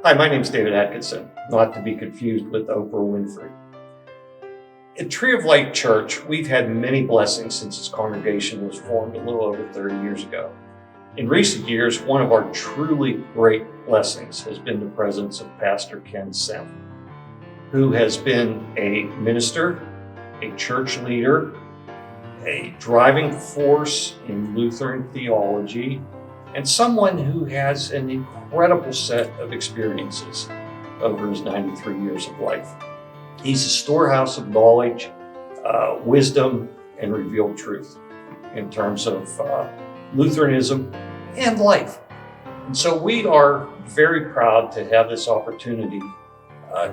Hi, my name is David Atkinson, not to be confused with Oprah Winfrey. At Tree of Light Church, we've had many blessings since this congregation was formed a little over 30 years ago. In recent years, one of our truly great blessings has been the presence of Pastor Ken Semp, who has been a minister, a church leader, a driving force in Lutheran theology, and someone who has an incredible set of experiences over his 93 years of life. He's a storehouse of knowledge, wisdom, and revealed truth in terms of Lutheranism and life. And so we are very proud to have this opportunity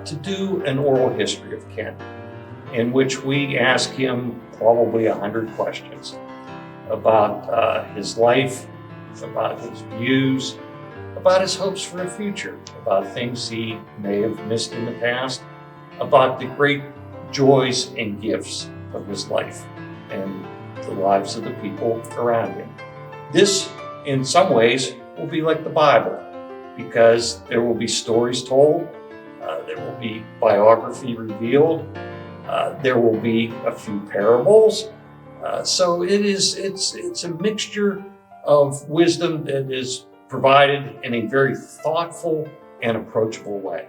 to do an oral history of Ken, in which we ask him probably 100 questions about his life, about his views, about his hopes for the future, about things he may have missed in the past, about the great joys and gifts of his life and the lives of the people around him. This, in some ways, will be like the Bible, because there will be stories told, there will be biography revealed, there will be a few parables. So it's a mixture of wisdom that is provided in a very thoughtful and approachable way.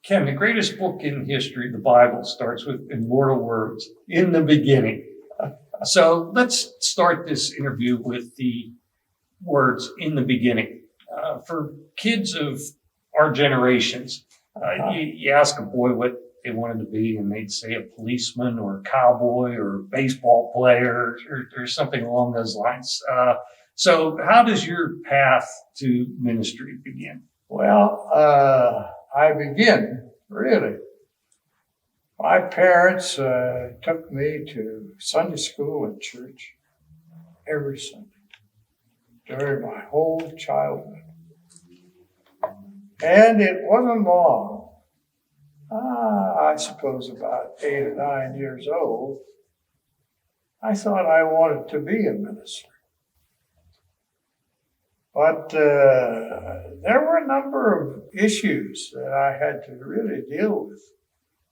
Ken, the greatest book in history, the Bible, starts with immortal words, in the beginning. So let's start this interview with the words, in the beginning. For kids of our generations, you ask a boy what they wanted to be, and they'd say a policeman or a cowboy or a baseball player or something along those lines. So how does your path to ministry begin? Well, I begin, really. My parents took me to Sunday school and church every Sunday during my whole childhood. And it wasn't long, I suppose about 8 or 9 years old, I thought I wanted to be a minister. But there were a number of issues that I had to really deal with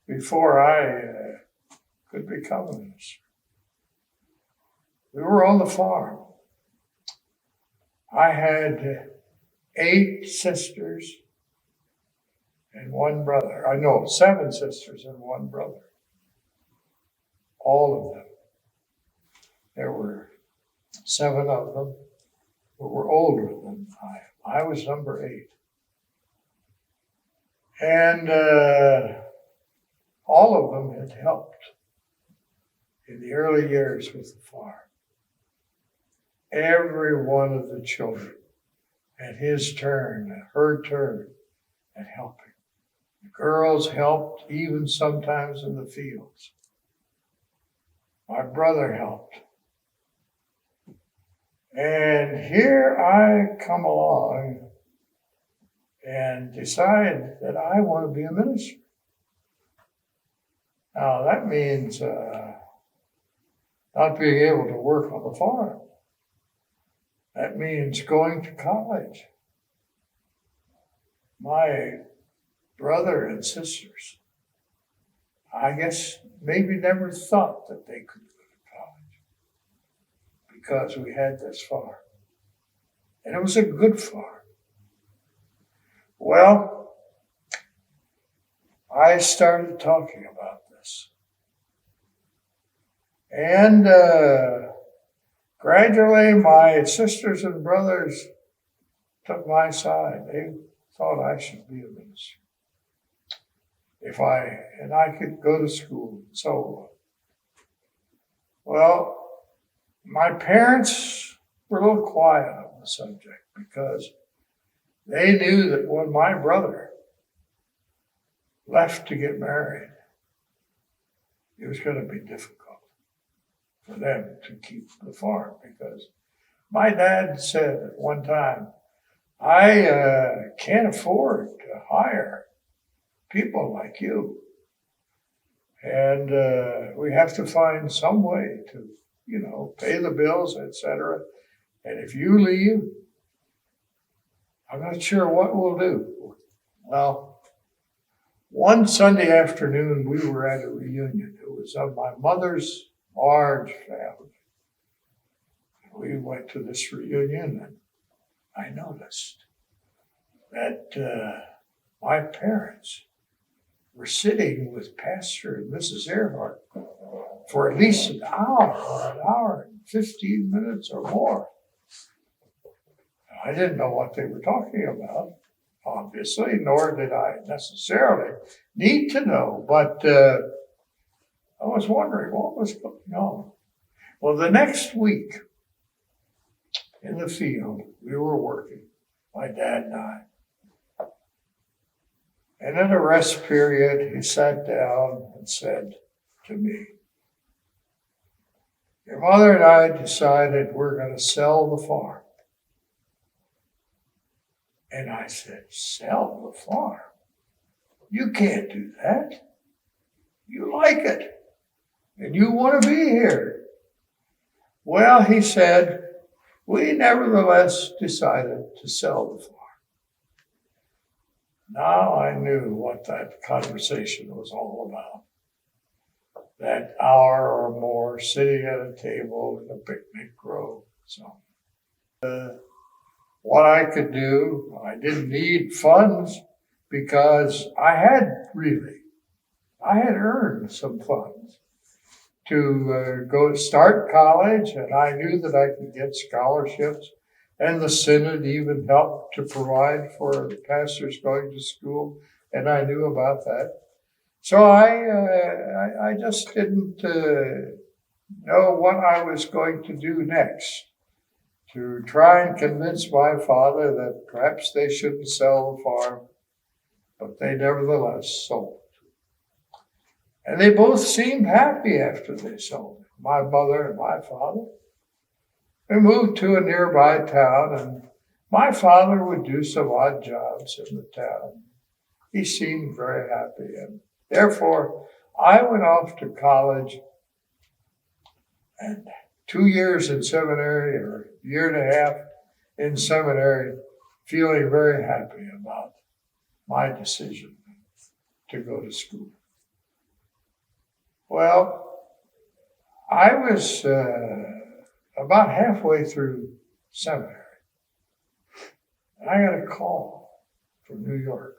before I could become a minister. We were on the farm. I had 8 sisters and 1 brother. 7 sisters and 1 brother. All of them. There were 7 of them who were older than I. I was number 8. And all of them had helped in the early years with the farm. Every one of the children had his turn, her turn at helping. The girls helped even sometimes in the fields. My brother helped. And here I come along and decide that I want to be a minister. Now that means not being able to work on the farm. That means going to college. My brother and sisters, I guess, maybe never thought that they could go to college because we had this farm. And it was a good farm. Well, I started talking about this. And gradually, my sisters and brothers took my side. They thought I should be a minister. And I could go to school and so on. Well, my parents were a little quiet on the subject because they knew that when my brother left to get married, it was going to be difficult for them to keep the farm, because my dad said at one time, I can't afford to hire people like you. And we have to find some way to, pay the bills, etc. And if you leave, I'm not sure what we'll do. Well, one Sunday afternoon, we were at a reunion. It was of my mother's large family. We went to this reunion, and I noticed that my parents were sitting with Pastor and Mrs. Earhart for at least an hour and 15 minutes or more. I didn't know what they were talking about, obviously, nor did I necessarily need to know, but I was wondering what was going on. Well, the next week in the field, we were working, my dad and I. And in a rest period, he sat down and said to me, "Your mother and I decided we're going to sell the farm." And I said, "Sell the farm? You can't do that. You like it, and you want to be here." Well, he said, "We nevertheless decided to sell the farm." Now I knew what that conversation was all about. That hour or more sitting at a table in a picnic grove. So, what I could do, I didn't need funds because I had earned some funds to go start college, and I knew that I could get scholarships. And the Synod even helped to provide for pastors going to school, and I knew about that. So I just didn't know what I was going to do next, to try and convince my father that perhaps they shouldn't sell the farm, but they nevertheless sold. And they both seemed happy after they sold it, my mother and my father. We moved to a nearby town, and my father would do some odd jobs in the town. He seemed very happy, and therefore I went off to college, and 2 years in seminary, or a year and a half in seminary, feeling very happy about my decision to go to school. Well, I was about halfway through seminary, and I got a call from New York.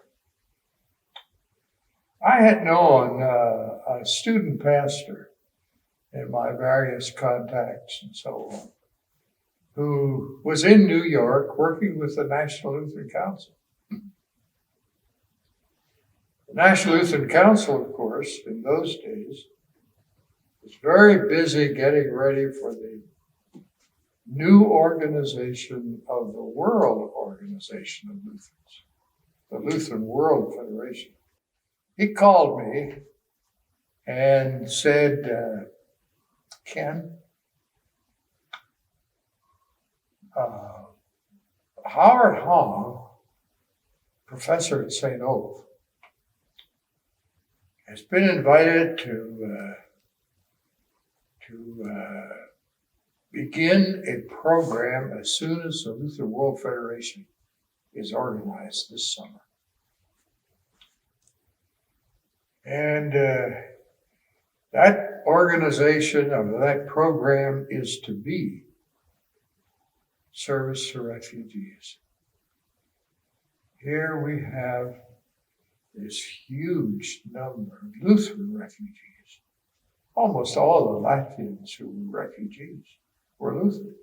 I had known a student pastor in my various contacts and so on, who was in New York working with the National Lutheran Council. The National Lutheran Council, of course, in those days, was very busy getting ready for the new organization of the World Organization of Lutherans, the Lutheran World Federation. He called me and said, "Ken, Howard Hong, professor at St. Olaf, has been invited to begin a program as soon as the Lutheran World Federation is organized this summer. And that organization, or that program, is to be service to refugees. Here we have this huge number of Lutheran refugees. Almost all the Latvians who were refugees were Lutheran.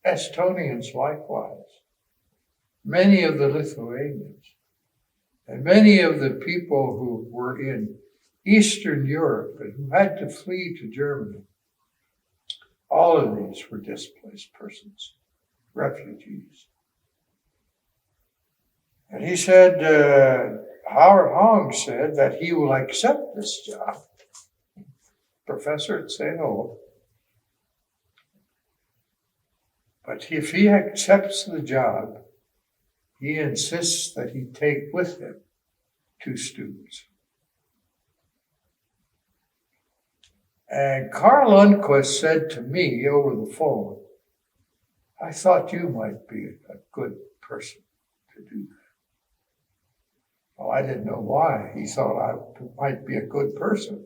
Estonians likewise. Many of the Lithuanians. And many of the people who were in Eastern Europe and who had to flee to Germany. All of these were displaced persons, refugees. And he said, Howard Hong said that he will accept this job. Professor at St. Olaf. But if he accepts the job, he insists that he take with him 2 students. And Carl Lundquist said to me over the phone, "I thought you might be a good person to do that. Well, I didn't know why. He thought I might be a good person.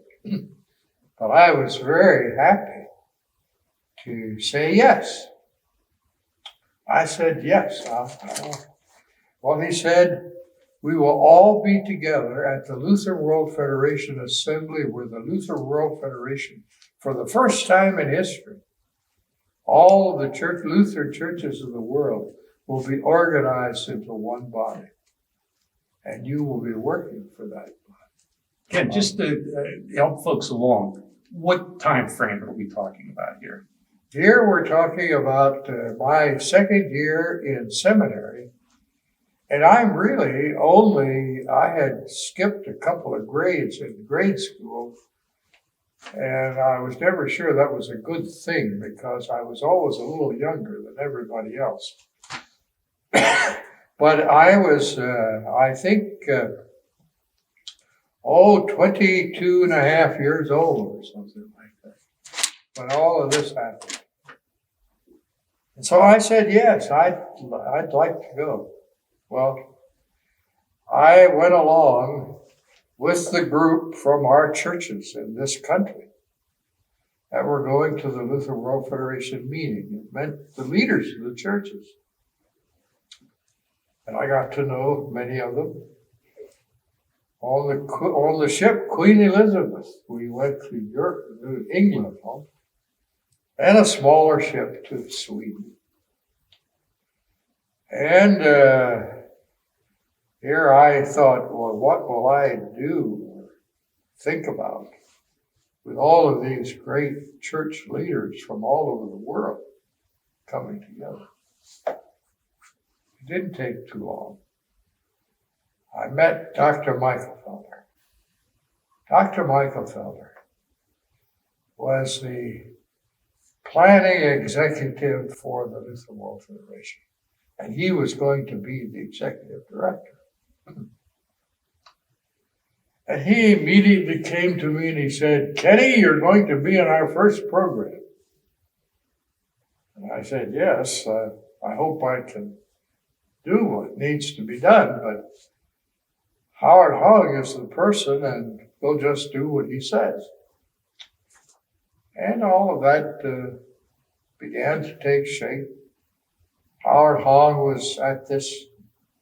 But I was very happy to say yes. I said yes. Well, he said, we will all be together at the Lutheran World Federation Assembly, where the Lutheran World Federation, for the first time in history, all of the Lutheran churches of the world will be organized into one body. And you will be working for that body. Ken, just to help folks along, what time frame are we talking about here? Here we're talking about my second year in seminary, and I'm really I had skipped a couple of grades in grade school, and I was never sure that was a good thing because I was always a little younger than everybody else. But I was, I think, 22 and a half years old or something like that, when all of this happened. And so I said, yes, I'd like to go. Well, I went along with the group from our churches in this country that were going to the Lutheran World Federation meeting. It meant the leaders of the churches. And I got to know many of them. On the ship Queen Elizabeth, we went to England, and a smaller ship to Sweden. And here I thought, well, what will I do or think about with all of these great church leaders from all over the world coming together? It didn't take too long. I met Dr. Michelfelder. Dr. Michelfelder was the planning executive for the Lutheran World Federation, and he was going to be the executive director. And he immediately came to me and he said, Kenny, you're going to be in our first program. And I said, yes, I hope I can do what needs to be done, but Howard Hogg is the person and we'll just do what he says. And all of that began to take shape. Howard Hogg was at this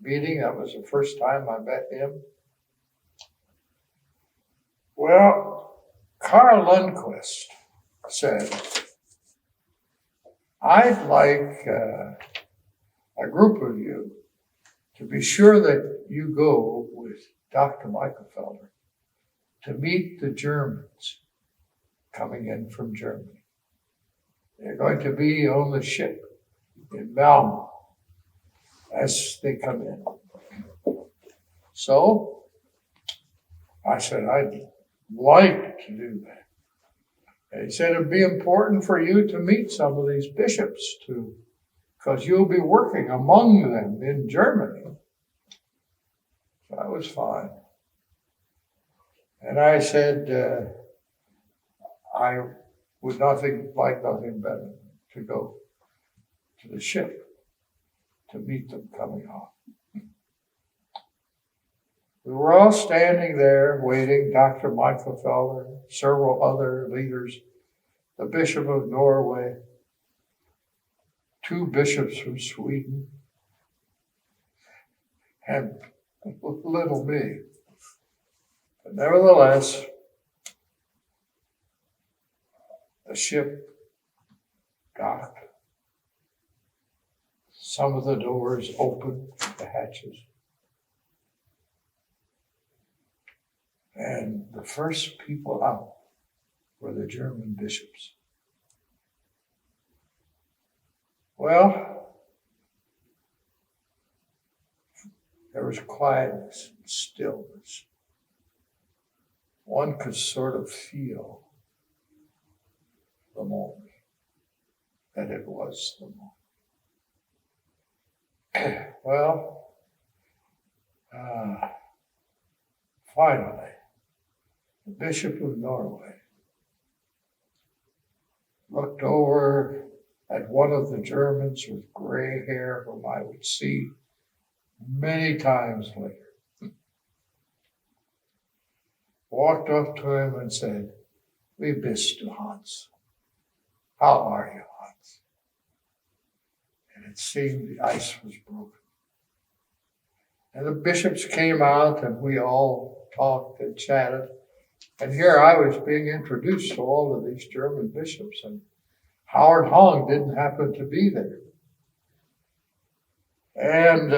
meeting. That was the first time I met him. Well, Carl Lundquist said, I'd like a group of you to be sure that you go with Dr. Michelfelder to meet the Germans coming in from Germany. They're going to be on the ship in Malmö as they come in. So I said, I'd like to do that. And he said, it'd be important for you to meet some of these bishops too, because you'll be working among them in Germany. So that was fine. And I said, I would like nothing better to go to the ship to meet them coming off. We were all standing there waiting, Dr. Michelfelder, several other leaders, the Bishop of Norway, 2 bishops from Sweden, and little me. But nevertheless, the ship docked. Some of the doors opened, the hatches. And the first people out were the German bishops. Well, there was quietness and stillness. One could sort of feel the moment, that it was the moment. Well, finally, the Bishop of Norway looked over at one of the Germans with gray hair whom I would see many times later, walked up to him and said, "We bist du, Hans. How are you, Hans?" And it seemed the ice was broken. And the bishops came out and we all talked and chatted. And here I was being introduced to all of these German bishops, and Howard Hong didn't happen to be there. And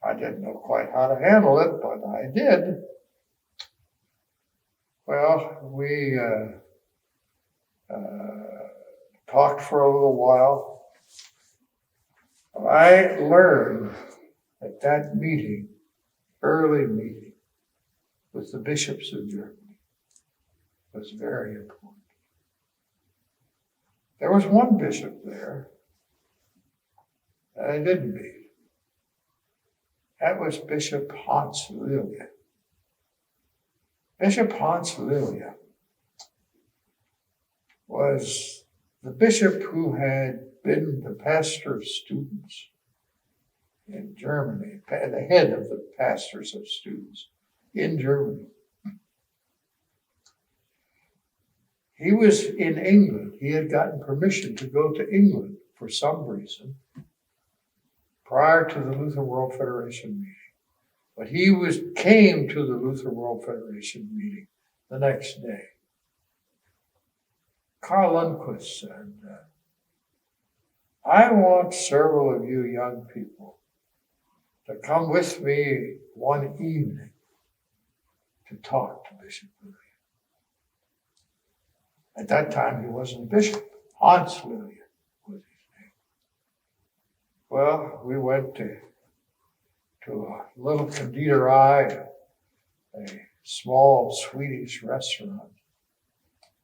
I didn't know quite how to handle it, but I did. Well, we talked for a little while. I learned at that meeting, early meeting, with the bishops of Germany, was very important. There was one bishop there that I didn't meet. That was Bishop Hans Lilje. Bishop Hans Lilje was the bishop who had been the pastor of students in Germany, the head of the pastors of students in Germany. He was in England. He had gotten permission to go to England for some reason prior to the Lutheran World Federation meeting. But he came to the Lutheran World Federation meeting the next day. Karl Lundquist said, "I want several of you young people to come with me one evening to talk to Bishop Lilje." At that time, he wasn't a bishop. Hans Lilje was his name. Well, we went to a little konditorei, a small Swedish restaurant,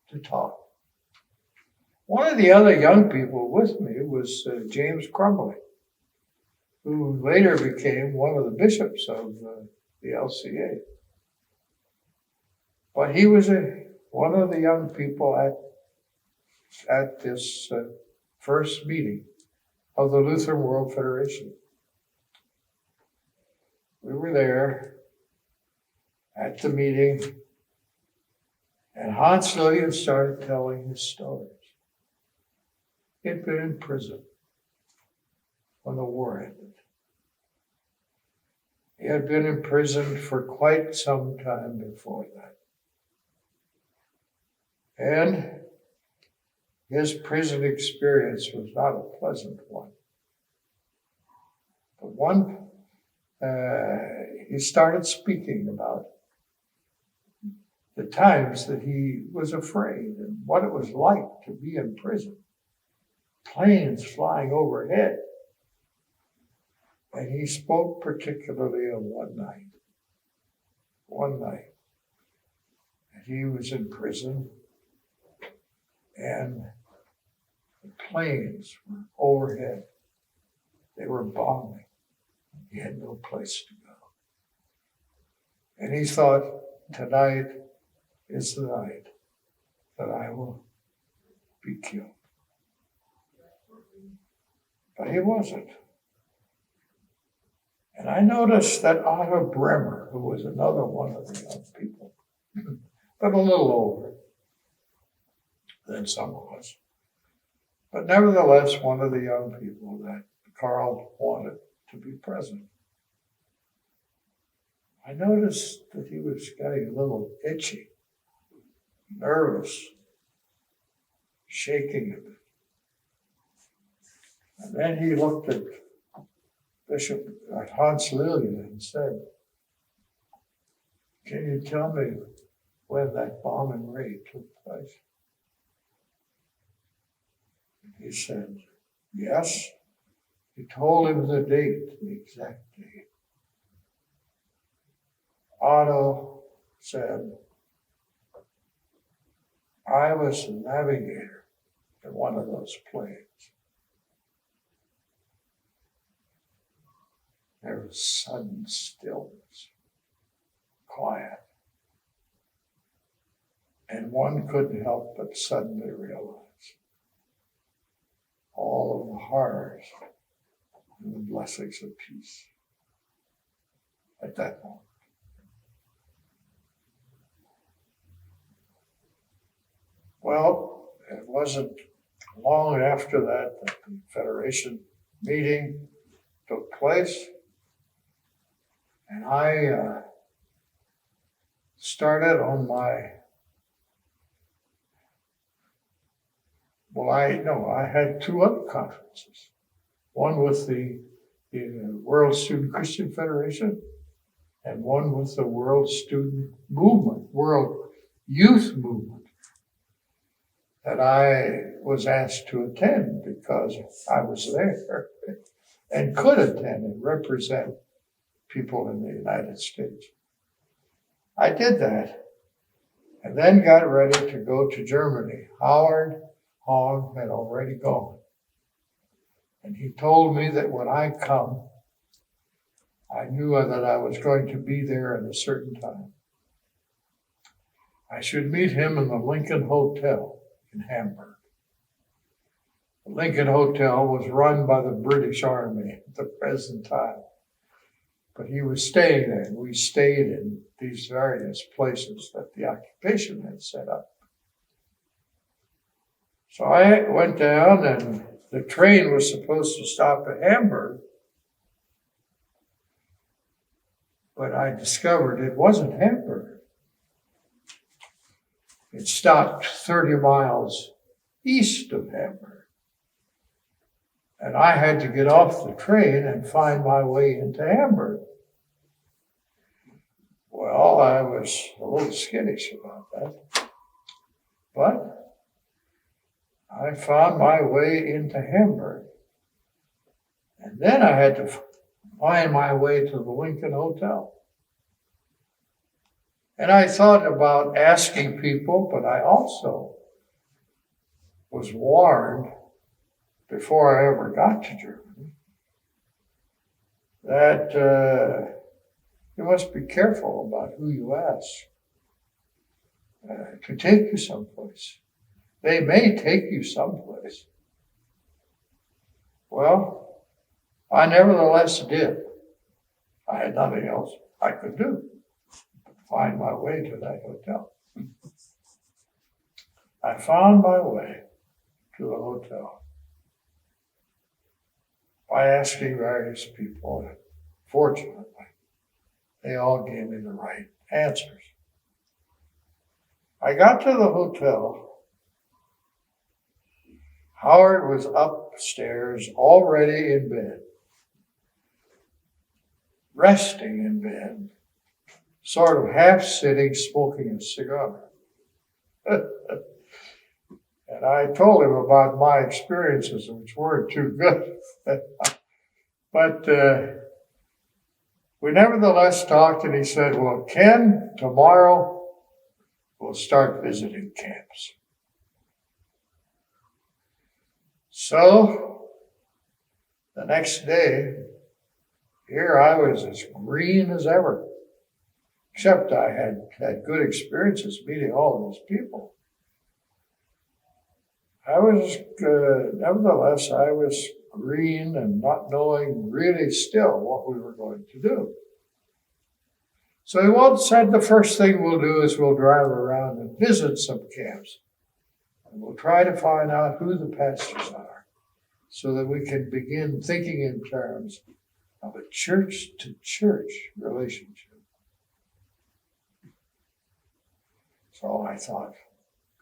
to talk. One of the other young people with me was James Crumley, who later became one of the bishops of the LCA. But he was one of the young people at this first meeting of the Lutheran World Federation. We were there at the meeting, and Hans Lilje started telling his stories. He had been in prison when the war ended. He had been in prison for quite some time before that. And his prison experience was not a pleasant one. But he started speaking about the times that he was afraid and what it was like to be in prison. Planes flying overhead. And he spoke particularly of one night. And he was in prison, and the planes were overhead. They were bombing. He had no place to go. And he thought, tonight is the night that I will be killed. But he wasn't. And I noticed that Otto Bremer, who was another one of the young people, but a little older than some of us, but nevertheless one of the young people that Karl wanted to be present. I noticed that he was getting a little itchy, nervous, shaking a bit. And then he looked at Bishop Hans Lilje and said, "Can you tell me when that bombing raid took place?" And he said, yes. He told him the date, the exact date. Otto said, "I was the navigator in one of those planes. There was sudden stillness, quiet. And one couldn't help but suddenly realize all of the horrors and the blessings of peace at that moment. Well, it wasn't long after that that the Federation meeting took place, and I started on my, I had two other conferences. One with the World Student Christian Federation, and one with the World Student Movement, World Youth Movement, that I was asked to attend because I was there and could attend and represent people in the United States. I did that and then got ready to go to Germany. Howard Hogg had already gone. And he told me that when I come, I knew that I was going to be there at a certain time. I should meet him in the Lincoln Hotel in Hamburg. The Lincoln Hotel was run by the British Army at the present time. But he was staying there, and we stayed in these various places that the occupation had set up. So I went down, and the train was supposed to stop at Hamburg. But I discovered it wasn't Hamburg. It stopped 30 miles east of Hamburg. And I had to get off the train and find my way into Hamburg. Well, I was a little skittish about that. But I found my way into Hamburg. And then I had to find my way to the Lincoln Hotel. And I thought about asking people, but I also was warned before I ever got to Germany that you must be careful about who you ask to take you someplace. They may take you someplace. Well, I nevertheless did. I had nothing else I could do but find my way to that hotel. I found my way to the hotel by asking various people. Fortunately, they all gave me the right answers. I got to the hotel. Howard was upstairs, already in bed, resting in bed, sort of half sitting, smoking a cigar. And I told him about my experiences, which weren't too good. But we nevertheless talked, and he said, well, Ken, tomorrow we'll start visiting camps. So the next day, here I was as green as ever, except I had good experiences meeting all these people. I was, nevertheless, I was green and not knowing really still what we were going to do. So he said the first thing we'll do is we'll drive around and visit some camps. And we'll try to find out who the pastors are so that we can begin thinking in terms of a church-to-church relationship. So I thought,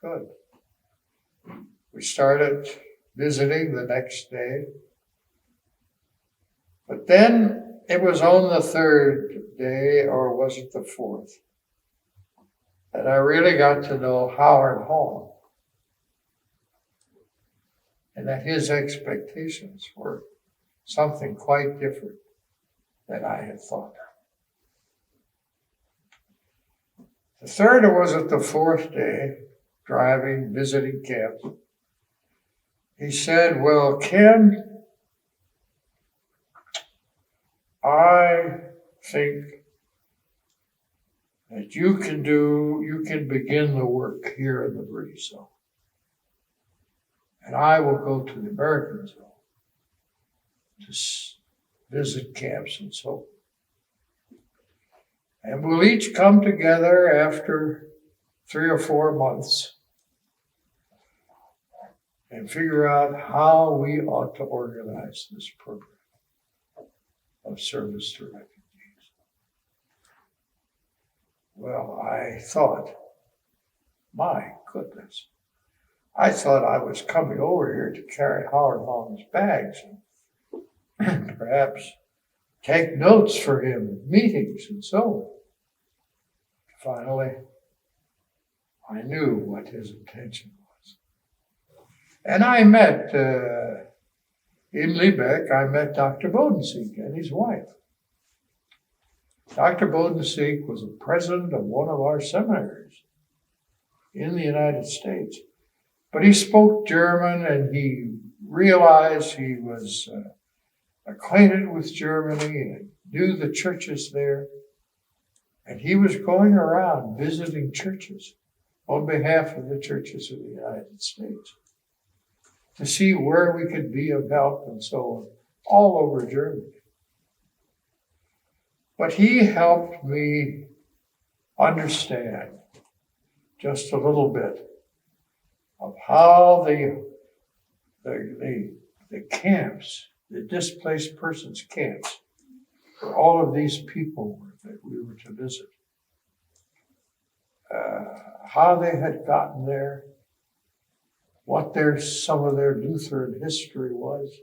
good. We started visiting the next day. But then it was on the third day, or was it the fourth, that I really got to know Howard Hogg, and that his expectations were something quite different than I had thought. The third, or was it the fourth day, driving, visiting camps, he said, well, Ken, I think that you can begin the work here in the British zone. And I will go to the American zone visit camps and so on. And we'll each come together after 3 or 4 months and figure out how we ought to organize this program of service to refugees. Well, I thought, my goodness, I thought I was coming over here to carry Howard Holland's bags and perhaps take notes for him at meetings and so on. Finally, I knew what his intention was. And I met, in Lübeck, I met Dr. Bodensiek and his wife. Dr. Bodensiek was a president of one of our seminaries in the United States. But he spoke German and he realized he was acquainted with Germany and knew the churches there. And he was going around visiting churches on behalf of the churches of the United States to see where we could be of help and so on, all over Germany. But he helped me understand just a little bit of how the camps, the displaced persons camps, for all of these people that we were to visit, how they had gotten there, what some of their Lutheran history was.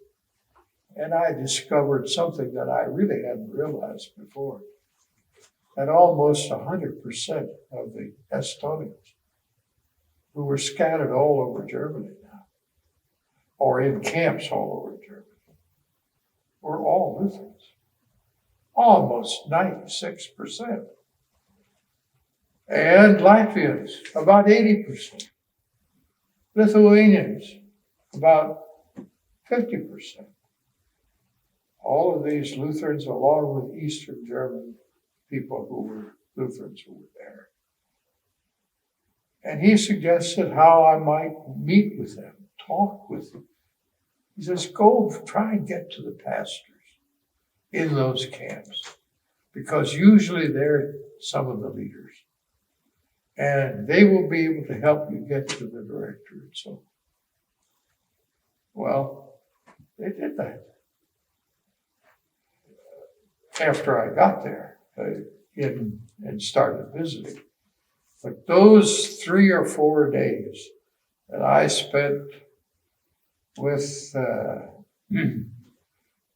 And I discovered something that I really hadn't realized before, that almost 100% of the Estonians who were scattered all over Germany now, or in camps all over Germany, were all Lutherans. Almost 96%. And Latvians, about 80%. Lithuanians, about 50%. All of these Lutherans, along with Eastern German people who were Lutherans who were there. And he suggested how I might meet with them, talk with them. He says, go try and get to the pastors in those camps, because usually they're some of the leaders. And they will be able to help you get to the director and so on. Well, they did that. After I got there and started visiting. But those 3 or 4 days that I spent with Dr.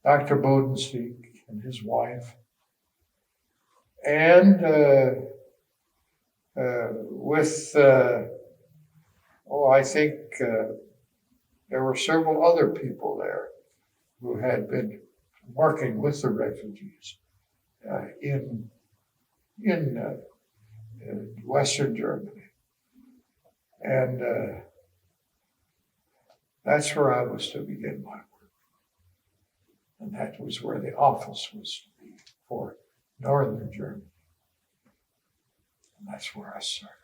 Bodensiek and his wife, and with, I think there were several other people there who had been working with the refugees in Western Germany. And that's where I was to begin my work. And that was where the office was to be for Northern Germany. And that's where I started.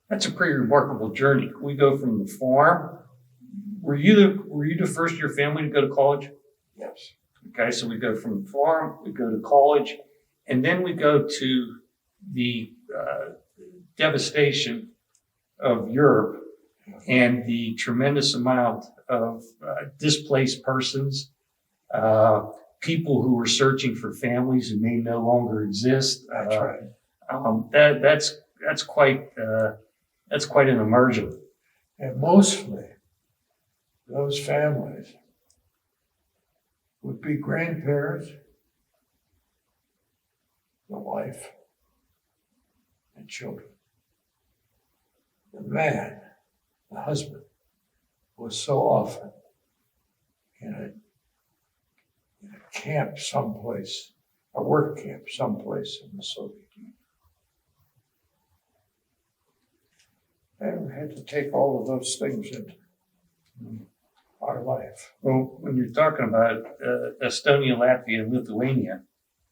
That's a pretty remarkable journey. We go from the farm. Were you the first of your family to go to college? Yes. Okay, so we go from the farm, we go to college, and then we go to the devastation of Europe and the tremendous amount of displaced persons, people who were searching for families who may no longer exist. That's right. That's quite an immersion. And mostly those families would be grandparents, the wife, and children. The man, the husband, was so often in a camp someplace, a work camp someplace in the Soviet Union. And we had to take all of those things into our life. Well, when you're talking about Estonia, Latvia, and Lithuania,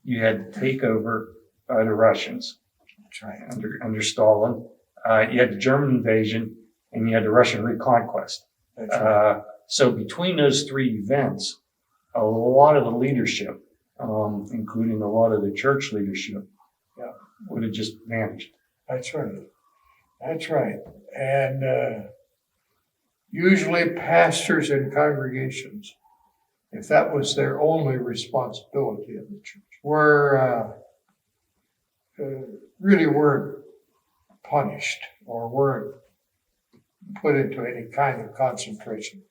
you had the takeover by the Russians. That's right. Under Stalin. You had the German invasion, and you had the Russian reconquest. That's right. So between those 3 events, a lot of the leadership, including a lot of the church leadership, Yeah. would have just vanished. That's right. That's right. And usually pastors and congregations, if that was their only responsibility in the church, really weren't punished or weren't put into any kind of concentration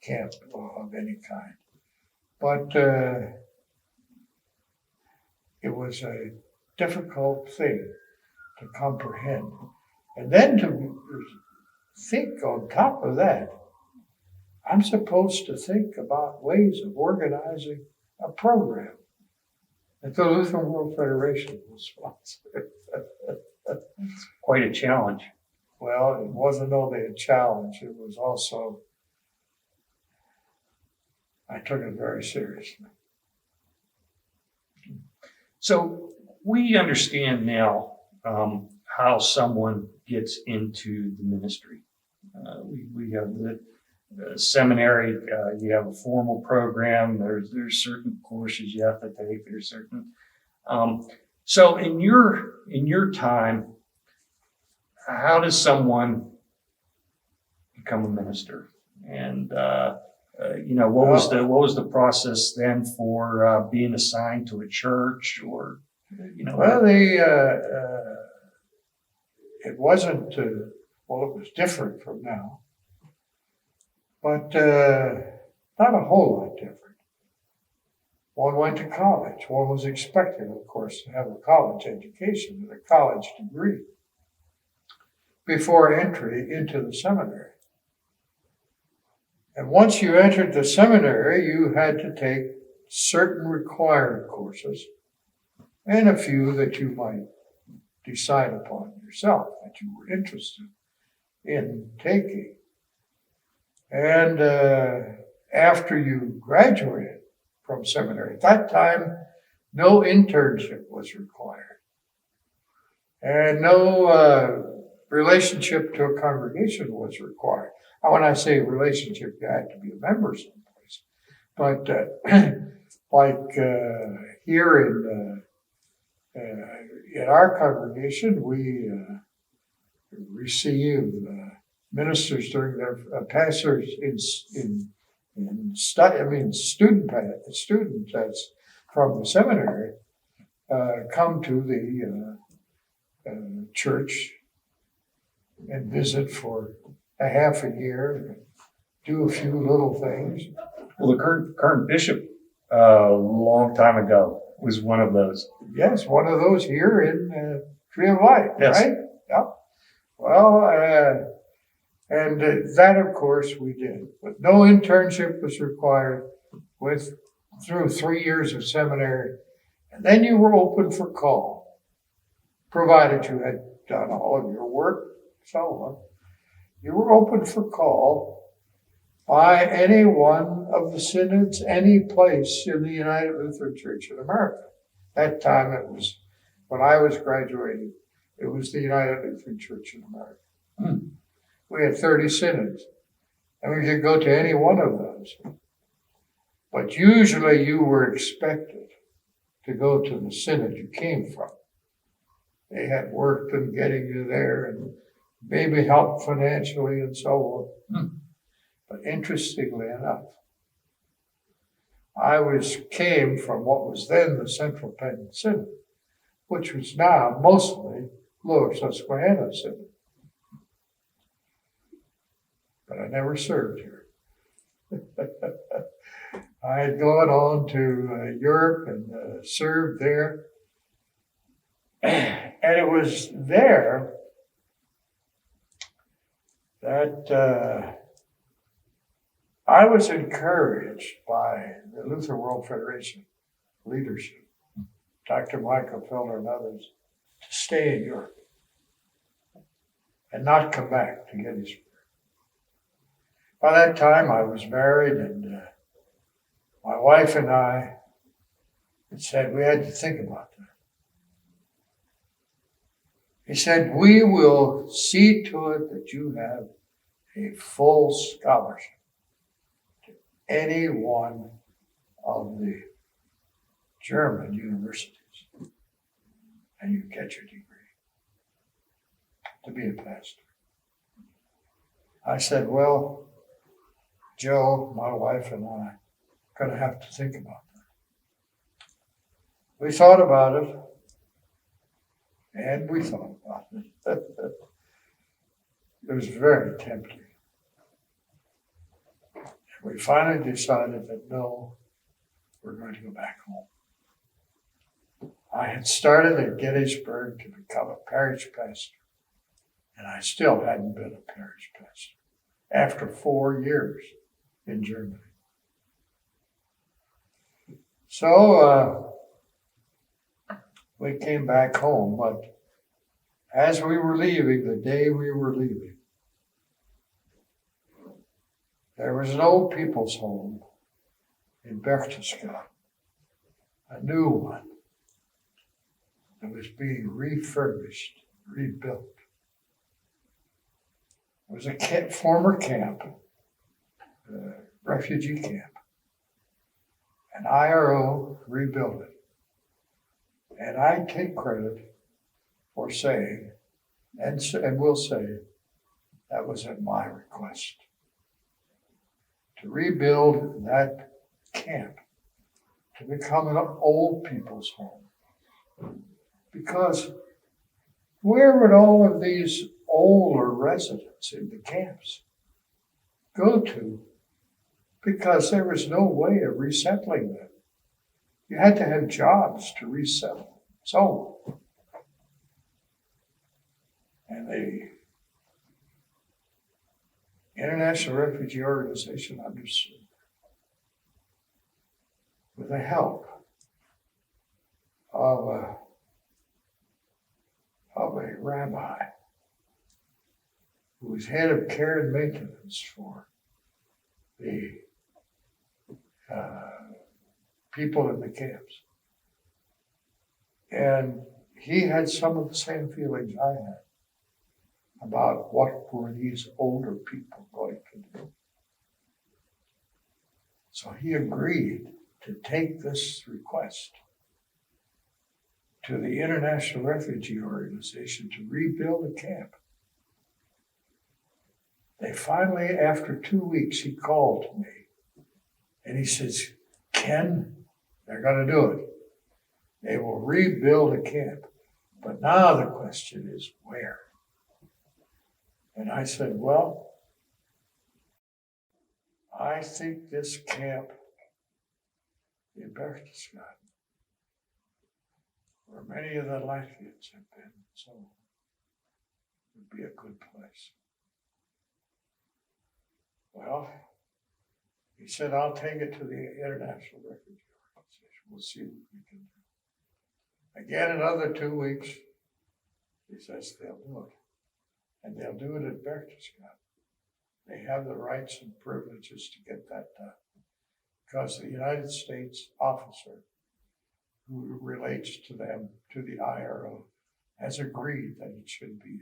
camp of any kind. But it was a difficult thing to comprehend. And then to think on top of that, I'm supposed to think about ways of organizing a program that the Lutheran World Federation will sponsor. It's quite a challenge. Well, it wasn't only a challenge, it was also, I took it very seriously. So we understand now how someone gets into the ministry. We have the seminary. You have a formal program. There's certain courses you have to take. There's certain. So in your time, how does someone become a minister? And what was the process then for being assigned to a church, or Well, it wasn't. It was different from now, but not a whole lot different. One went to college. One was expected, of course, to have a college education and a college degree before entry into the seminary. And once you entered the seminary, you had to take certain required courses and a few that you might decide upon yourself that you were interested in taking. And after you graduated from seminary, at that time, no internship was required. And no relationship to a congregation was required. Now, when I say relationship, you had to be a member someplace. But here in our congregation, we receive ministers during their pastors students that's from the seminary come to the church and visit for a half a year, do a few little things. Well, the current bishop, a long time ago, was one of those. Yes, one of those here in Tree of Life, Yes. right? Yep. Well, and that, of course, we did. But no internship was required through 3 years of seminary. And then you were open for call, provided you had done all of your work, so on. You were open for call by any one of the synods, any place in the United Lutheran Church in America. That time it was, when I was graduating, it was the United Lutheran Church in America. We had 30 synods, and we could go to any one of those. But usually you were expected to go to the synod you came from. They had worked in getting you there and maybe helped financially and so on. But interestingly enough, I came from what was then the Central Penn Synod, which was now mostly Lower Susquehanna Synod. But I never served here. I had gone on to Europe and served there. And it was there that I was encouraged by the Lutheran World Federation leadership, Dr. Michelfelder and others, to stay in Europe and not come back to Gettysburg. By that time, I was married, and my wife and I had said we had to think about that. He said, we will see to it that you have a full scholarship. any one of the German universities, and you get your degree to be a pastor. I said, well, Joe, my wife, and I are going to have to think about that. We thought about it, and we thought about it. It was very tempting. We finally decided that no, we're going to go back home. I had started at Gettysburg to become a parish pastor, and I still hadn't been a parish pastor after 4 years in Germany. So we came back home, but as we were leaving, the day we were leaving, there was an old people's home in Berchtesgaden, a new one that was being refurbished, rebuilt. It was a former camp, refugee camp. An IRO rebuilt it. And I take credit for saying, and will say, that was at my request, to rebuild that camp to become an old people's home. Because where would all of these older residents in the camps go to? Because there was no way of resettling them. You had to have jobs to resettle. So, and the International Refugee Organization understood. With the help of a rabbi who was head of care and maintenance for the people in the camps. And he had some of the same feelings I had about what were these older people going to do. So he agreed to take this request to the International Refugee Organization to rebuild a camp. They finally, after 2 weeks, he called me and he says, Ken, they're going to do it. They will rebuild a camp. But now the question is where? And I said, well, I think this camp in Berchtesgaden, where many of the Latvians have been, so would be a good place. Well, he said, I'll take it to the International Refugee Organization. We'll see what we can do. Again, another 2 weeks, he says they'll do it. And they'll do it at Berchtesgaden. They have the rights and privileges to get that done. Because the United States officer who relates to them, to the IRO, has agreed that it should be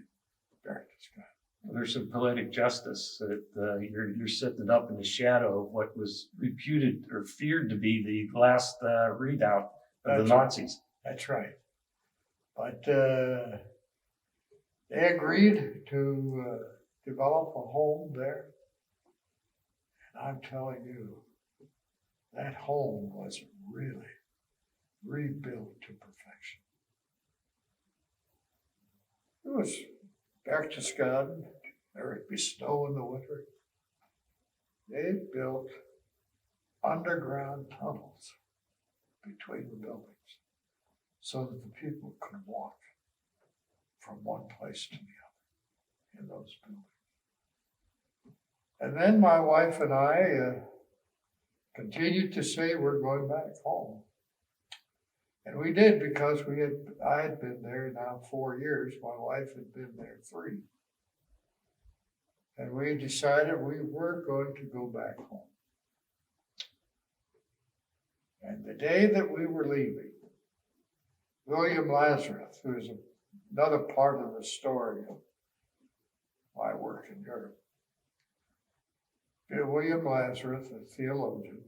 Berchtesgaden. There's some poetic justice that you're sitting up in the shadow of what was reputed or feared to be the last redoubt of the Nazis. That's right. But they agreed to develop a home there. And I'm telling you, that home was really rebuilt to perfection. It was Berchtesgaden. There would be snow in the winter. They built underground tunnels between the buildings so that the people could walk from one place to the other in those buildings. And then my wife and I continued to say we're going back home. And we did because I had been there now 4 years. My wife had been there 3. And we decided we were going to go back home. And the day that we were leaving, William Lazarus, who is another part of the story of my work in Europe, William Lazarus, a theologian,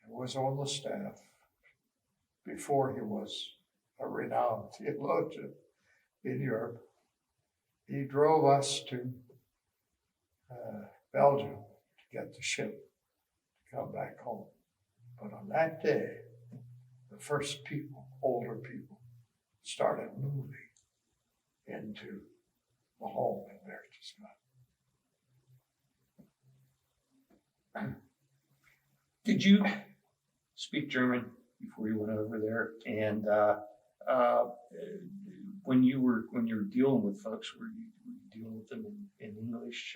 was on the staff before he was a renowned theologian in Europe. He drove us to Belgium to get the ship to come back home. But on that day, the first people, older people, started moving into the home in Berchtesgaden. Did you speak German before you went over there? And when you were dealing with folks, were you dealing with them in English?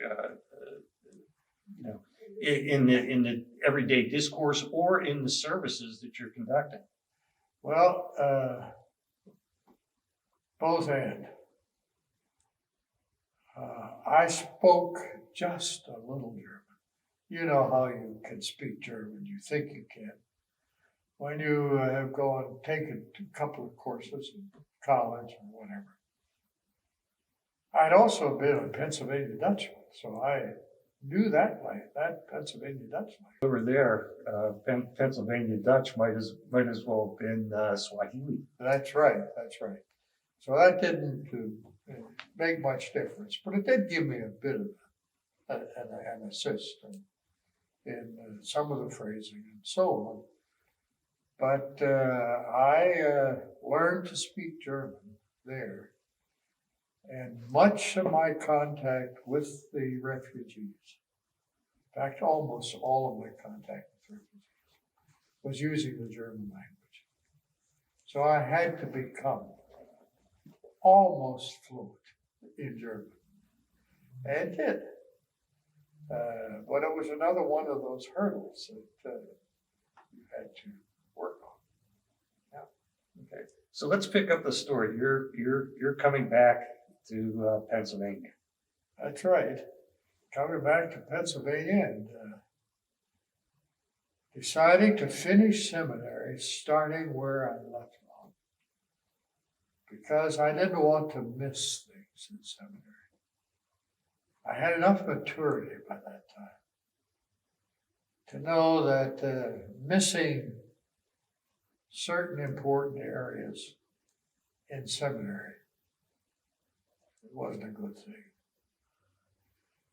In the everyday discourse or in the services that you're conducting? Well, both and. I spoke just a little German. You know how you can speak German. You think you can. When you have gone taken a couple of courses in college or whatever. I'd also been a Pennsylvania Dutchman, so I knew that Pennsylvania Dutch language. Over there, Pennsylvania Dutch might as well have been Swahili. That's right. So that didn't make much difference, but it did give me a bit of an assist in some of the phrasing and so on. But I learned to speak German there. And much of my contact with the refugees, in fact, almost all of my contact with refugees, was using the German language. So I had to become almost fluent in German. And did. But it was another one of those hurdles that you had to work on. Yeah. Okay. So let's pick up the story. You're coming back to Pennsylvania. That's right. Coming back to Pennsylvania and deciding to finish seminary, starting where I left off, because I didn't want to miss things in seminary. I had enough maturity by that time to know that missing certain important areas in seminary wasn't a good thing.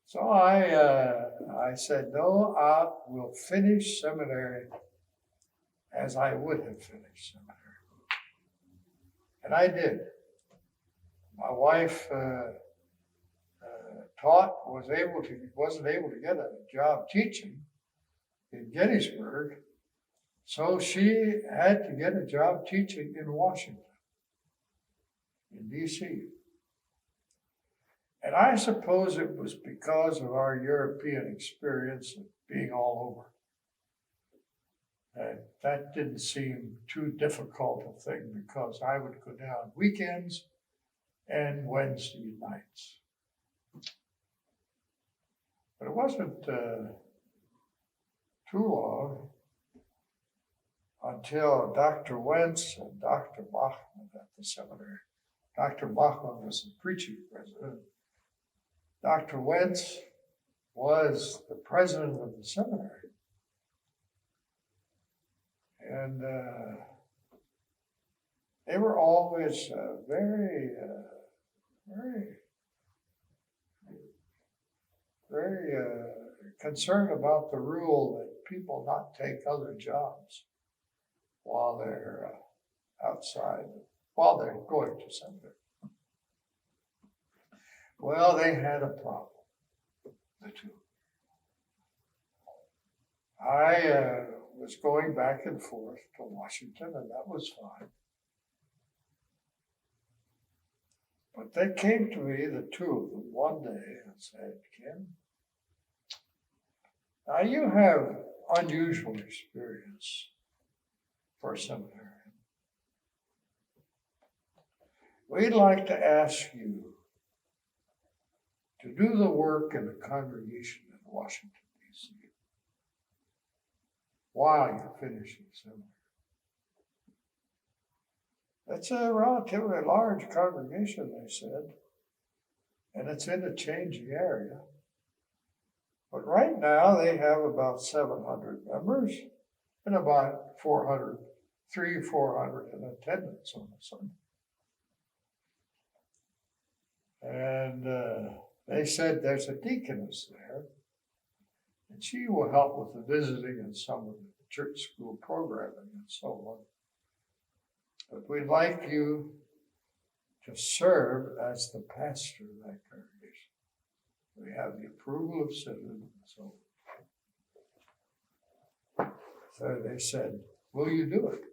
So I said, no, I will finish seminary as I would have finished seminary. And I did. My wife wasn't able to get a job teaching in Gettysburg, so she had to get a job teaching in Washington, in D.C. And I suppose it was because of our European experience of being all over. That didn't seem too difficult a thing because I would go down weekends and Wednesday nights. But it wasn't too long until Dr. Wentz and Dr. Bachman at the seminary. Dr. Bachman was the preaching president. Dr. Wentz was the president of the seminary. And they were always very concerned about the rule that people not take other jobs while they're while they're going to seminary. Well, they had a problem, the two. I was going back and forth to Washington, and that was fine. But they came to me, the two of them, one day and said, Ken, now you have unusual experience for a seminarian. We'd like to ask you to do the work in the congregation in Washington, D.C. while you're finishing seminary. That's a relatively large congregation, they said, and it's in a changing area. But right now, they have about 700 members and about 400 in attendance on a Sunday. And they said there's a deaconess there, and she will help with the visiting and some of the church school programming and so on. But we'd like you to serve as the pastor of that congregation. We have the approval of citizens and so on. So they said, will you do it?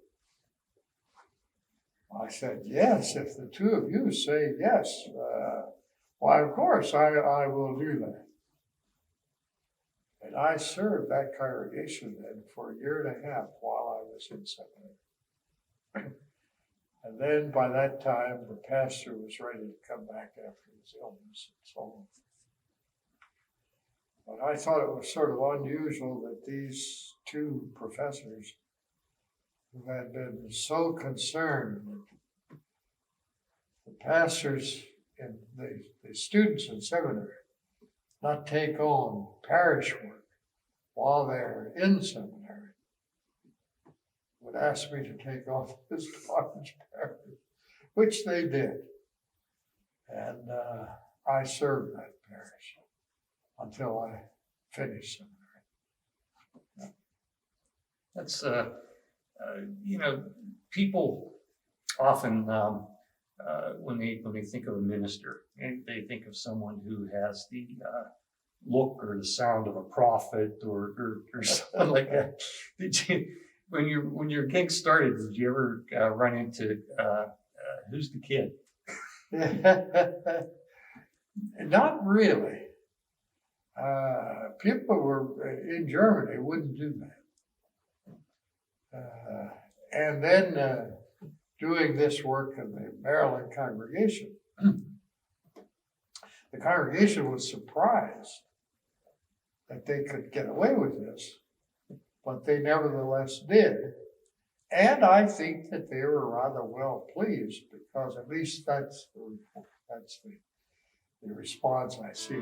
I said, yes, if the two of you say yes. Why, of course, I will do that. And I served that congregation then for 1.5 years while I was in seminary. And then by that time, the pastor was ready to come back after his illness and so on. But I thought it was sort of unusual that these two professors who had been so concerned that the pastors and the students in seminary not take on parish work while they're in seminary, would ask me to take on this large parish, which they did. And I served that parish until I finished seminary. Yeah. That's, people often, when they think of a minister, and they think of someone who has the look or the sound of a prophet or something like that. When your gig started, did you ever run into who's the kid? Not really. People were in Germany wouldn't do that. And then doing this work in the Maryland congregation, the congregation was surprised that they could get away with this, but they nevertheless did. And I think that they were rather well pleased, because at least that's the response I see.